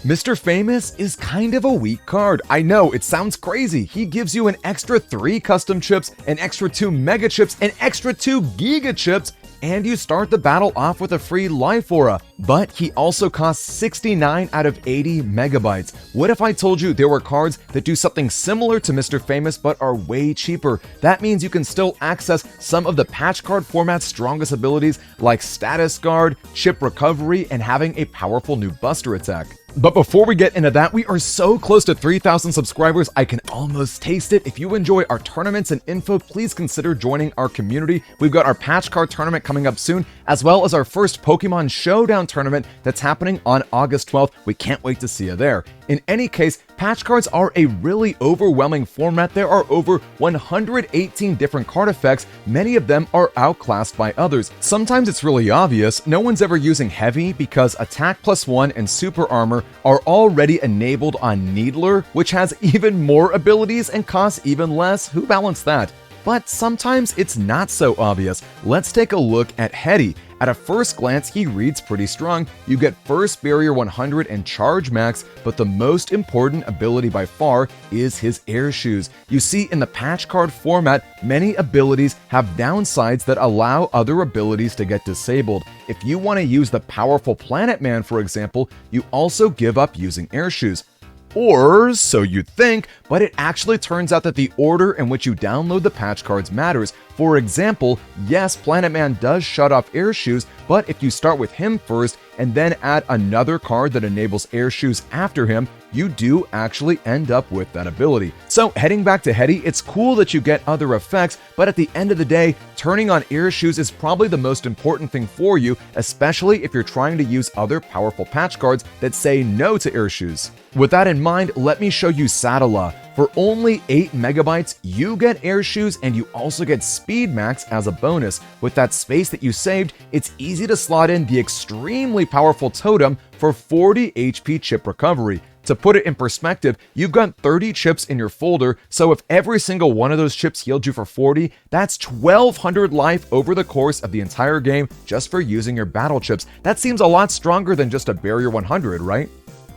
Mr. Famous is kind of a weak card. I know, it sounds crazy. He gives you an extra 3 custom chips, an extra 2 mega chips, an extra 2 giga chips, and you start the battle off with a free Life Aura. But he also costs 69 out of 80 megabytes. What if I told you there were cards that do something similar to Mr. Famous but are way cheaper? That means you can still access some of the patch card format's strongest abilities like Status Guard, Chip Recovery, and having a powerful new Buster attack. But before we get into that, we are so close to 3,000 subscribers, I can almost taste it. If you enjoy our tournaments and info, please consider joining our community. We've got our patch card tournament coming up soon, as well as our first Pokemon Showdown tournament that's happening on August 12th. We can't wait to see you there. In any case, patch cards are a really overwhelming format. There are over 118 different card effects. Many of them are outclassed by others. Sometimes it's really obvious. No one's ever using Heavy because Attack +1 and Super Armor are already enabled on Needler, which has even more abilities and costs even less. Who balanced that? But sometimes it's not so obvious. Let's take a look at Hetty. At a first glance, he reads pretty strong. You get First Barrier 100 and Charge Max, but the most important ability by far is his Air Shoes. You see, in the patch card format, many abilities have downsides that allow other abilities to get disabled. If you want to use the powerful Planet Man, for example, you also give up using Air Shoes. Or so you think, but it actually turns out that the order in which you download the patch cards matters. For example, yes, Planet Man does shut off Air Shoes, but if you start with him first and then add another card that enables Air Shoes after him, you do actually end up with that ability. So heading back to Hetty, it's cool that you get other effects, but at the end of the day, turning on Air Shoes is probably the most important thing for you, especially if you're trying to use other powerful patch cards that say no to Air Shoes. With that in mind, let me show you Saddala. For only 8 megabytes, you get Air Shoes and you also get Speed Max as a bonus. With that space that you saved, it's easy to slot in the extremely powerful Totem for 40 HP chip recovery. To put it in perspective, you've got 30 chips in your folder, so if every single one of those chips healed you for 40, that's 1,200 life over the course of the entire game just for using your battle chips. That seems a lot stronger than just a Barrier 100, right?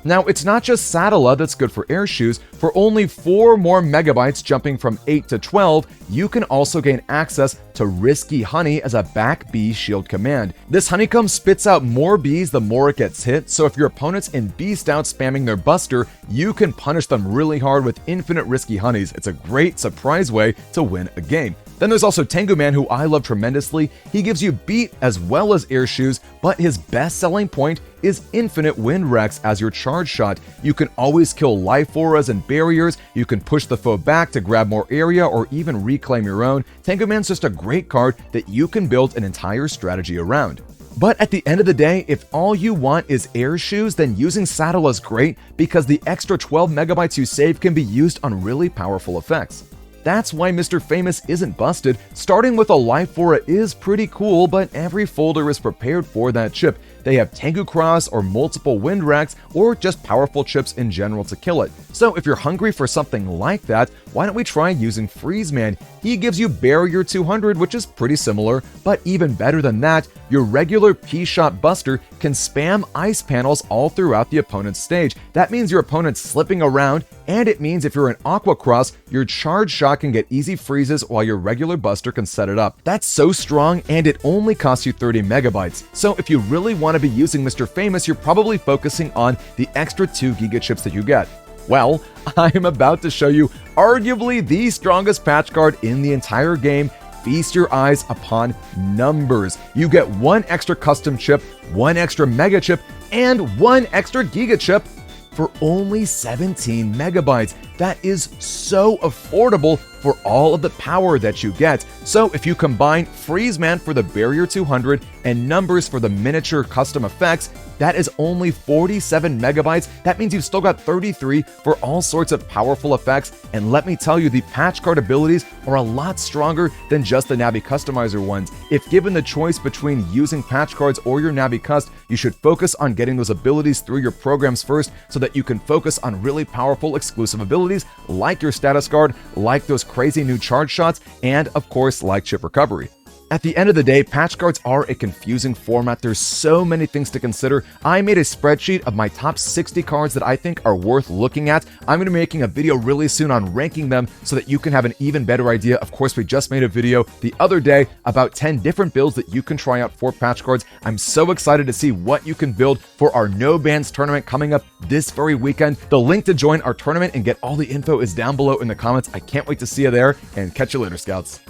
Now, it's not just Saddala that's good for Air Shoes. For only 4 more megabytes, jumping from 8 to 12, you can also gain access to Risky Honey as a back bee shield command. This honeycomb spits out more bees the more it gets hit, so if your opponent's in beast out spamming their buster, you can punish them really hard with infinite Risky Honeys. It's a great surprise way to win a game. Then there's also Tengu Man, who I love tremendously. He gives you Beat as well as Air Shoes, but his best selling point is Infinite Wind Rex as your charge shot. You can always kill Life Auras and barriers, you can push the foe back to grab more area or even reclaim your own. Tengu Man's just a great card that you can build an entire strategy around. But at the end of the day, if all you want is Air Shoes, then using Saddala is great because the extra 12 megabytes you save can be used on really powerful effects. That's why Mr. Famous isn't busted. Starting with a Life Aura is pretty cool, but every folder is prepared for that chip. They have Tengu Cross or multiple Wind Racks or just powerful chips in general to kill it. So if you're hungry for something like that, why don't we try using Freeze Man? He gives you Barrier 200, which is pretty similar, but even better than that, your regular P-Shot Buster can spam ice panels all throughout the opponent's stage. That means your opponent's slipping around, and it means if you're an Aqua Cross, your Charge Shot can get easy freezes while your regular Buster can set it up. That's so strong, and it only costs you 30 megabytes. So if you really want to be using Mr. Famous, you're probably focusing on the extra 2 Giga chips that you get. Well, I'm about to show you arguably the strongest patch card in the entire game. Feast your eyes upon numbers. You get 1 extra custom chip, 1 extra mega chip, and 1 extra giga chip for only 17 megabytes. That is so affordable for all of the power that you get. So if you combine Freeze Man for the Barrier 200 and numbers for the miniature custom effects, that is only 47 megabytes. That means you've still got 33 for all sorts of powerful effects. And let me tell you, the patch card abilities are a lot stronger than just the Navi Customizer ones. If given the choice between using patch cards or your Navi Cust, you should focus on getting those abilities through your programs first so that you can focus on really powerful exclusive abilities like your Status Guard, like those crazy new charge shots, and of course like chip recovery. At the end of the day, patch cards are a confusing format. There's so many things to consider. I made a spreadsheet of my top 60 cards that I think are worth looking at. I'm going to be making a video really soon on ranking them so that you can have an even better idea. Of course, we just made a video the other day about 10 different builds that you can try out for patch cards. I'm so excited to see what you can build for our No Bans tournament coming up this very weekend. The link to join our tournament and get all the info is down below in the comments. I can't wait to see you there, and catch you later, Scouts.